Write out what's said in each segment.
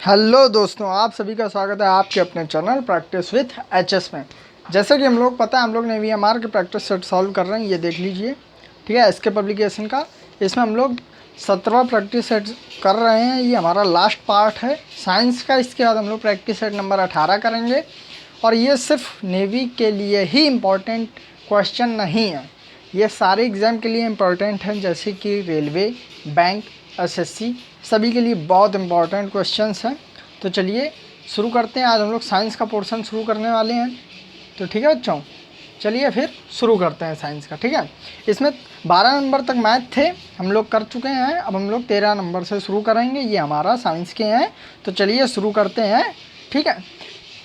Hello दोस्तों, आप सभी का स्वागत है आपके अपने चैनल प्रैक्टिस विथ एचएस में। जैसे कि हम लोग पता है, हम लोग ने वीएमआर के प्रैक्टिस सेट सॉल्व कर रहे हैं। ये देख लीजिए, ठीक है, इसके पब्लिकेशन का। इसमें हम लोग 17वां प्रैक्टिस सेट कर रहे हैं। ये हमारा लास्ट पार्ट है साइंस का। इसके बाद हम लोग प्रैक्टिस सेट नंबर 18 करेंगे। और ये सिर्फ नेवी के लिए ही इम्पोर्टेंट क्वेश्चन नहीं है, ये सारे एग्ज़ाम के लिए इम्पोर्टेंट हैं, जैसे कि रेलवे, बैंक, एसएससी, सभी के लिए बहुत इंपॉर्टेंट क्वेश्चंस हैं। तो चलिए शुरू करते हैं। आज हम लोग साइंस का पोर्शन शुरू करने वाले हैं। तो ठीक है बच्चों, चलिए फिर शुरू करते हैं साइंस का। ठीक है, इसमें 12 नंबर तक मैथ थे, हम लोग कर चुके हैं। अब हम लोग 13 नंबर से शुरू करेंगे। ये हमारा साइंस के हैं। तो चलिए शुरू करते हैं। ठीक है,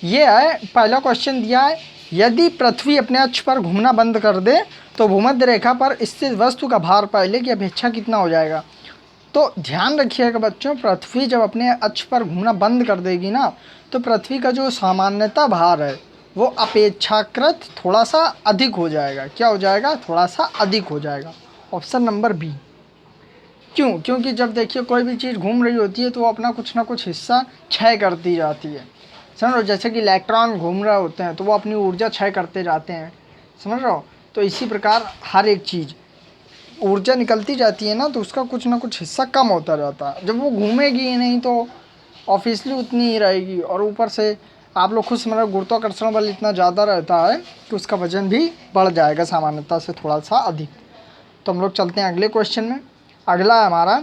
ये है पहला क्वेश्चन दिया है, यदि पृथ्वी अपने अक्ष पर घूमना बंद कर दे तो भूमध्य रेखा पर स्थित वस्तु का भार पहले की अपेक्षा कितना हो जाएगा। तो ध्यान रखिएगा बच्चों, पृथ्वी जब अपने अक्ष पर घूमना बंद कर देगी ना, तो पृथ्वी का जो सामान्यता भार है वो अपेक्षाकृत थोड़ा सा अधिक हो जाएगा। क्या हो जाएगा? थोड़ा सा अधिक हो जाएगा। Option number B. क्यों? क्योंकि जब देखिए कोई भी चीज़ घूम रही होती है तो वो अपना कुछ ना कुछ हिस्सा क्षय करती जाती है। समझ रहे हो? जैसे कि इलेक्ट्रॉन घूम रहे होते हैं तो वो अपनी ऊर्जा क्षय करते जाते हैं। समझ रहे हो? तो इसी प्रकार हर एक चीज़ ऊर्जा निकलती जाती है ना, तो उसका कुछ ना कुछ हिस्सा कम होता जाता है। जब वो घूमेगी ही नहीं तो ऑब्वियसली उतनी ही रहेगी। और ऊपर से आप लोग खुद समझ रहे हो, गुरुत्वाकर्षण बल इतना ज़्यादा रहता है कि उसका वजन भी बढ़ जाएगा सामान्यता से थोड़ा सा अधिक। तो हम लोग चलते हैं अगले क्वेश्चन में। अगला है हमारा,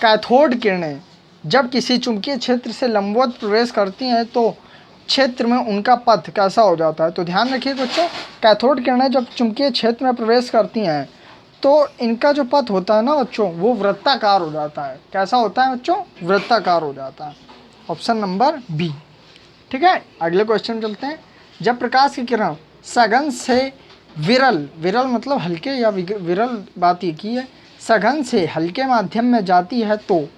कैथोड किरणें जब किसी चुंबकीय क्षेत्र से लंबवत प्रवेश करती हैं तो क्षेत्र में उनका पथ कैसा हो जाता है। तो ध्यान रखिए बच्चों, कैथोड किरणें जब चुंबकीय क्षेत्र में प्रवेश करती हैं तो इनका जो पथ होता है ना बच्चों, वो वृत्ताकार हो जाता है। कैसा होता है बच्चों? वृत्ताकार हो जाता है। Option number B. ठीक है, अगले क्वेश्चन चलते हैं। जब प्रकाश की किरण सघन से विरल, विरल मतलब हल्के या विरल, बात ये की है, सघन से हल्के माध्यम में जाती है तो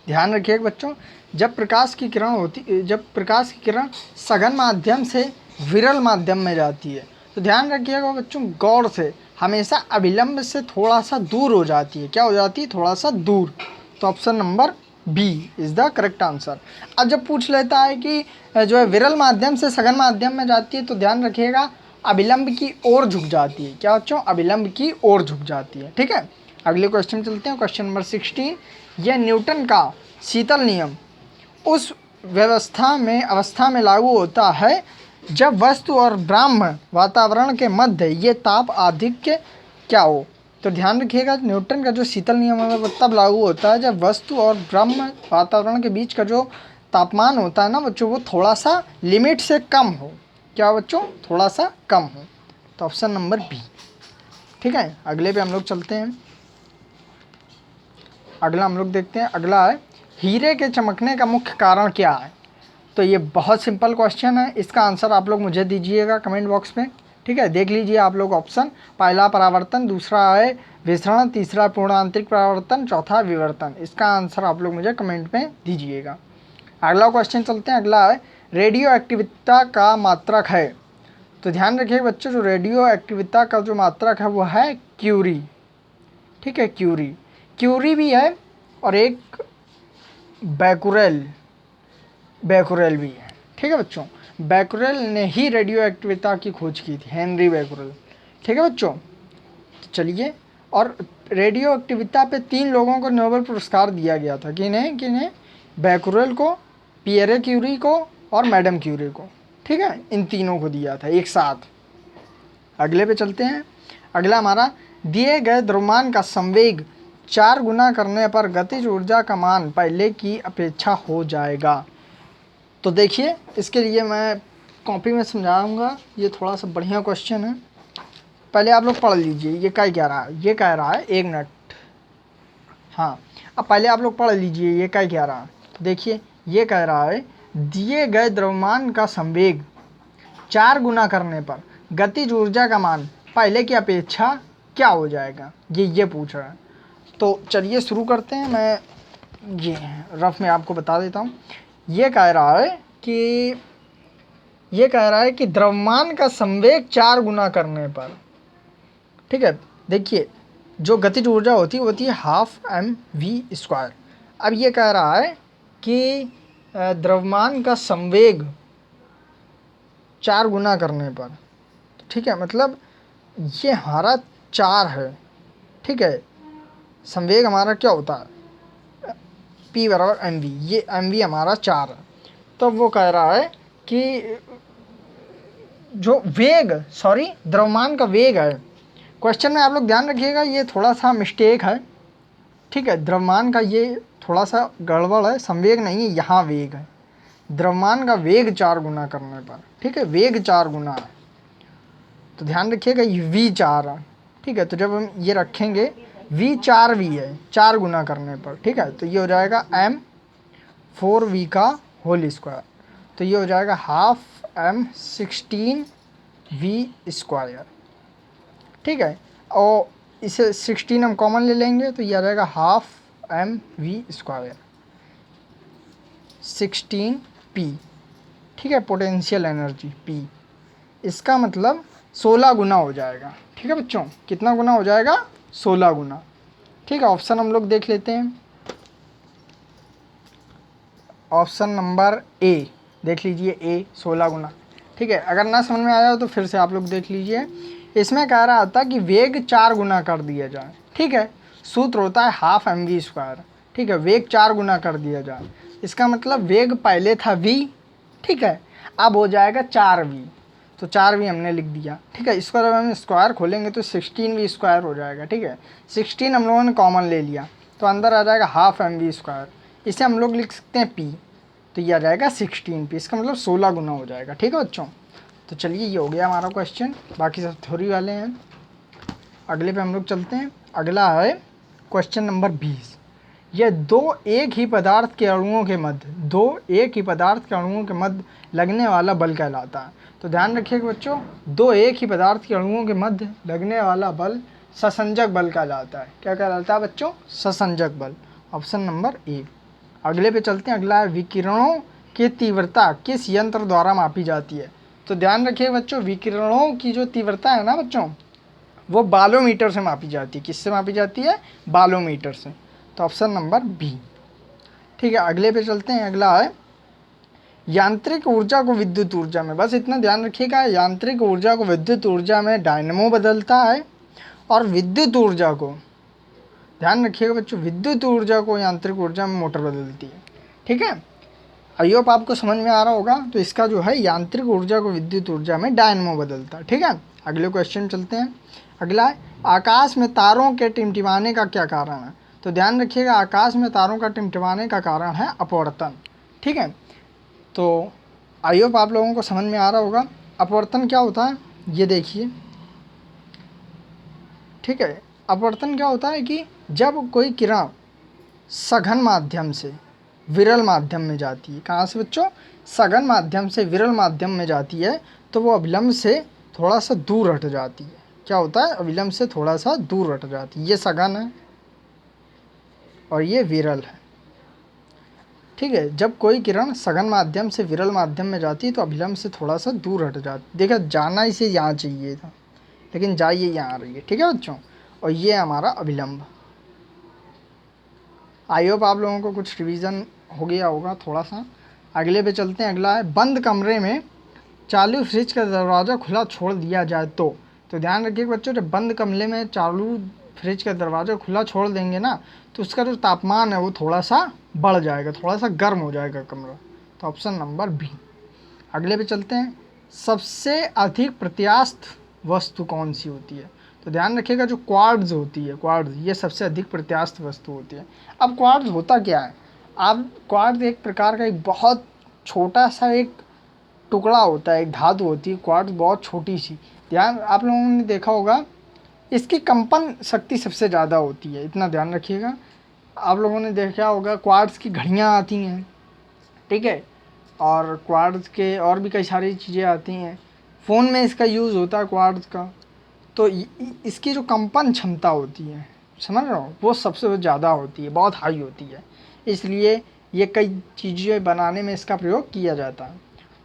ध्यान रखिएगा बच्चों, जब प्रकाश की किरण सघन माध्यम से विरल माध्यम में जाती है तो ध्यान रखिएगा बच्चों गौर से, हमेशा अभिलंब से थोड़ा सा दूर हो जाती है। क्या हो जाती है? थोड़ा सा दूर। तो option number B is the correct answer. अब जब पूछ लेता है कि जो है विरल माध्यम से सघन माध्यम में जाती है, तो ध्यान रखिएगा अभिलंब की ओर झुक जाती है। क्या बच्चों? अभिलंब की ओर झुक जाती है। ठीक है, अगले क्वेश्चन चलते हैं। क्वेश्चन नंबर 16, यह न्यूटन का शीतल नियम उस अवस्था में लागू होता है जब वस्तु और ब्रह्म वातावरण के मध्य ये ताप आधिक्य क्या हो। तो ध्यान रखिएगा, न्यूटन का जो शीतल नियम है वो तब लागू होता है जब वस्तु और ब्रह्म वातावरण के बीच का जो तापमान होता है ना बच्चों, वो थोड़ा सा लिमिट से कम हो। क्या बच्चों? थोड़ा सा कम हो। तो ऑप्शन नंबर बी। ठीक है, अगले पे हम लोग चलते हैं। अगला हम लोग देखते हैं। अगला है, हीरे के चमकने का मुख्य कारण क्या है। तो ये बहुत सिंपल क्वेश्चन है, इसका आंसर आप लोग मुझे दीजिएगा कमेंट बॉक्स में। ठीक है, देख लीजिए आप लोग ऑप्शन। पहला परावर्तन, दूसरा है विसरण, तीसरा पूर्ण आंतरिक परावर्तन, चौथा विवर्तन। इसका आंसर आप लोग मुझे कमेंट में दीजिएगा। अगला क्वेश्चन चलते हैं। अगला है, रेडियो एक्टिविता का मात्रक है। तो ध्यान रखिए बच्चों, जो रेडियो एक्टिविता का जो मात्रक है वो है क्यूरी। ठीक है, क्यूरी भी है, और एक बैकुरेल भी है। ठीक है बच्चों, बैकुरेल ने ही रेडियो एक्टिविता की खोज की थी, हेनरी बैकुरेल। ठीक है बच्चों, तो चलिए, और रेडियो एक्टिविता पे 3 लोगों को नोबेल पुरस्कार दिया गया था। किन्हें? बैकुरेल को, पियरे क्यूरी को और मैडम क्यूरी को। ठीक है, इन तीनों को दिया था एक साथ। अगले पे चलते हैं। अगला हमारा, दिए गए द्रव्यमान का संवेग 4 गुना करने पर गतिज ऊर्जा का मान पहले की अपेक्षा हो जाएगा। तो देखिए, इसके लिए मैं कॉपी में समझाऊंगा। ये थोड़ा सा बढ़िया क्वेश्चन है, पहले आप लोग पढ़ लीजिए। ये क्या कह रहा है? ये कह रहा है, एक मिनट, हाँ, अब पहले आप लोग पढ़ लीजिए ये क्या कह रहा है। देखिए, ये कह रहा है, दिए गए द्रव्यमान का संवेग 4 गुना करने पर गतिज ऊर्जा का मान पहले की अपेक्षा क्या हो जाएगा, ये पूछ रहा है। तो चलिए शुरू करते हैं। मैं ये रफ में आपको बता देता हूँ। ये कह रहा है कि द्रव्यमान का संवेग 4 गुना करने पर, ठीक है, देखिए जो गतिज ऊर्जा होती है 1/2 mv²। अब ये कह रहा है कि द्रव्यमान का संवेग 4 गुना करने पर, ठीक है, मतलब ये हमारा 4 है, ठीक है, संवेग हमारा क्या होता है P बराबर mv, ये mv हमारा 4 है। तो वो कह रहा है कि जो वेग, सॉरी द्रव्यमान का वेग है, क्वेश्चन में आप लोग ध्यान रखिएगा ये थोड़ा सा मिस्टेक है, ठीक है, द्रव्यमान का ये थोड़ा सा गड़बड़ है, संवेग नहीं है, यहाँ वेग है, द्रव्यमान का वेग 4 गुना करने पर, ठीक है, वेग 4 गुना है, तो ध्यान रखिएगा ये v4 है, ठीक है, तो जब हम ये रखेंगे v4v है 4 गुना करने पर, ठीक है, तो ये हो जाएगा m4v का होल स्क्वायर, तो ये हो जाएगा हाफ m16v², ठीक है, और इसे 16 हम कॉमन ले लेंगे तो ये आ जाएगा हाफ mv², 16p, ठीक है, पोटेंशियल एनर्जी p, इसका मतलब 16 गुना हो जाएगा, ठीक है बच्चों, कितना गुना हो जाएगा 16 गुना, ठीक है। ऑप्शन हम लोग देख लेते हैं, ऑप्शन नंबर ए देख लीजिए, ए 16 गुना, ठीक है, अगर ना समझ में आया हो तो फिर से आप लोग देख लीजिए। इसमें कह रहा था कि वेग 4 गुना कर दिया जाए, ठीक है, सूत्र होता है हाफ mv², ठीक है, वेग 4 गुना कर दिया जाए, इसका मतलब वेग पहले था v, ठीक है, अब हो जाएगा 4v, तो 4v हमने लिख दिया, ठीक है, इसको जब हम स्क्वायर खोलेंगे तो 16v² हो जाएगा, ठीक है, 16 हम लोगों ने कॉमन ले लिया तो अंदर आ जाएगा हाफ mv², इसे हम लोग लिख सकते हैं p, तो ये आ जाएगा 16p, इसका मतलब 16 गुना हो जाएगा, ठीक है बच्चों। तो चलिए ये हो गया हमारा क्वेश्चन, बाकी सब थ्योरी वाले हैं। अगले पे हम लोग चलते हैं, अगला है क्वेश्चन नंबर 20। यह दो एक ही पदार्थ के अणुओं के मध्य लगने वाला बल कहलाता है। तो ध्यान रखिएगा बच्चों, दो एक ही पदार्थ के अणुओं के मध्य लगने वाला बल ससंजक बल कहलाता है। क्या कहलाता है बच्चों? ससंजक बल, ऑप्शन नंबर ए। अगले पे चलते हैं, अगला है विकिरणों की तीव्रता किस यंत्र द्वारा मापी जाती है। तो ध्यान रखिए बच्चों, विकिरणों की जो तीव्रता है ना बच्चों, वो बालोमीटर से मापी जाती है। किससे मापी जाती है? बालोमीटर से। तो ऑप्शन नंबर बी, ठीक है। अगले पे चलते हैं, अगला है यांत्रिक ऊर्जा को विद्युत ऊर्जा में, बस इतना ध्यान रखिएगा, यांत्रिक ऊर्जा को विद्युत ऊर्जा में डायनेमो बदलता है, और विद्युत ऊर्जा को, ध्यान रखिएगा बच्चों, विद्युत ऊर्जा को यांत्रिक ऊर्जा में मोटर बदलती है, ठीक है। आई होप आपको समझ में आ रहा होगा। तो इसका जो है यांत्रिक ऊर्जा को विद्युत ऊर्जा में डायनेमो बदलता है, ठीक है। अगले क्वेश्चन चलते हैं, अगला है आकाश में तारों के टिमटिमाने का क्या कारण है। तो ध्यान रखिएगा, आकाश में तारों का टिमटिमाने का कारण है अपवर्तन, ठीक है। तो आई होप आप लोगों को समझ में आ रहा होगा। अपवर्तन क्या होता है ये देखिए, ठीक है। अपवर्तन क्या होता है कि जब कोई किरण सघन माध्यम से विरल माध्यम में जाती है, कहाँ से बच्चों? सघन माध्यम से विरल माध्यम में जाती है, तो वो अविलंब से थोड़ा सा दूर हट जाती है। क्या होता है? अविलंब से थोड़ा सा दूर हट जाती है। ये सघन है और ये विरल है, ठीक है। जब कोई किरण सघन माध्यम से विरल माध्यम में जाती है तो अविलंब से थोड़ा सा दूर हट जाती। देखा, जाना इसे यहाँ चाहिए था, लेकिन जाइए यहाँ आ रही है, ठीक है बच्चों। और ये हमारा अविलंब। आई होप आप लोगों को कुछ रिवीजन हो गया होगा थोड़ा सा। अगले पे चलते हैं, अगला है बंद कमरे में चालू फ्रिज का दरवाज़ा खुला छोड़ दिया जाए तो ध्यान रखिए बच्चों, जब बंद कमरे में चालू फ्रिज का दरवाज़ा खुला छोड़ देंगे ना, तो उसका जो तापमान है वो थोड़ा सा बढ़ जाएगा, थोड़ा सा गर्म हो जाएगा कमरा। तो ऑप्शन नंबर बी। अगले पे चलते हैं, सबसे अधिक प्रत्यास्थ वस्तु कौन सी होती है। तो ध्यान रखिएगा, जो क्वार्ट्ज होती है, क्वार्ट्ज, ये सबसे अधिक प्रत्यास्थ वस्तु होती है। अब क्वार्ट्ज होता क्या है? अब क्वार्ट्ज एक प्रकार का एक बहुत छोटा सा एक टुकड़ा होता है, एक धातु होती है क्वार्ट्ज, बहुत छोटी सी। ध्यान, आप लोगों ने देखा होगा इसकी कंपन शक्ति सबसे ज़्यादा होती है, इतना ध्यान रखिएगा। आप लोगों ने देखा होगा क्वार्ट्ज की घड़ियाँ आती हैं, ठीक है, और क्वार्ट्ज के और भी कई सारी चीज़ें आती हैं। फ़ोन में इसका यूज़ होता है क्वार्ट्ज का। तो इसकी जो कंपन क्षमता होती है, समझ रहे हो, वो सबसे ज़्यादा होती है, बहुत हाई होती है, इसलिए ये कई चीज़ें बनाने में इसका प्रयोग किया जाता है।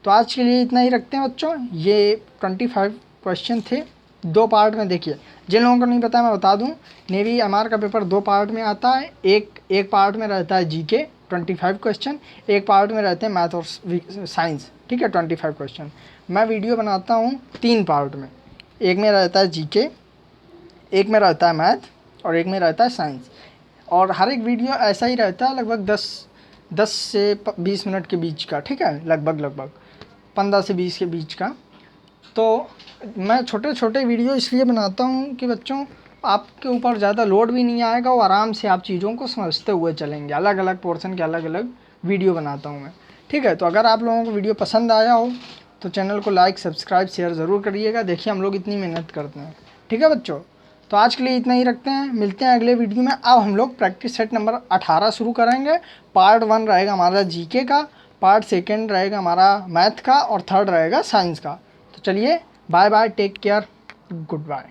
तो आज के लिए इतना ही रखते हैं बच्चों। ये 25 क्वेश्चन थे, 2 पार्ट में। देखिए, जिन लोगों को नहीं पता मैं बता दूं, नेवी एमआर का पेपर 2 पार्ट में आता है। एक पार्ट में रहता है जीके 25 क्वेश्चन, एक पार्ट में रहते हैं मैथ और साइंस, ठीक है 25 क्वेश्चन। मैं वीडियो बनाता हूँ 3 पार्ट में, एक में रहता है जीके, एक में रहता है मैथ और एक में रहता है साइंस। और हर एक वीडियो ऐसा ही रहता है लगभग 10 से 20 मिनट के बीच का, ठीक है, लगभग 15 से 20 के बीच का। तो मैं छोटे छोटे वीडियो इसलिए बनाता हूँ कि बच्चों आपके ऊपर ज़्यादा लोड भी नहीं आएगा और आराम से आप चीज़ों को समझते हुए चलेंगे। अलग अलग पोर्शन के अलग अलग वीडियो बनाता हूँ मैं, ठीक है। तो अगर आप लोगों को वीडियो पसंद आया हो तो चैनल को लाइक सब्सक्राइब शेयर ज़रूर करिएगा। देखिए हम लोग इतनी मेहनत करते हैं, ठीक है बच्चों। तो आज के लिए इतना ही रखते हैं, मिलते हैं अगले वीडियो में। अब हम लोग प्रैक्टिस सेट नंबर 18 शुरू करेंगे। पार्ट 1 रहेगा हमारा जीके का, पार्ट 2 रहेगा हमारा मैथ का और 3rd रहेगा साइंस का। तो चलिए bye bye, take care, good bye.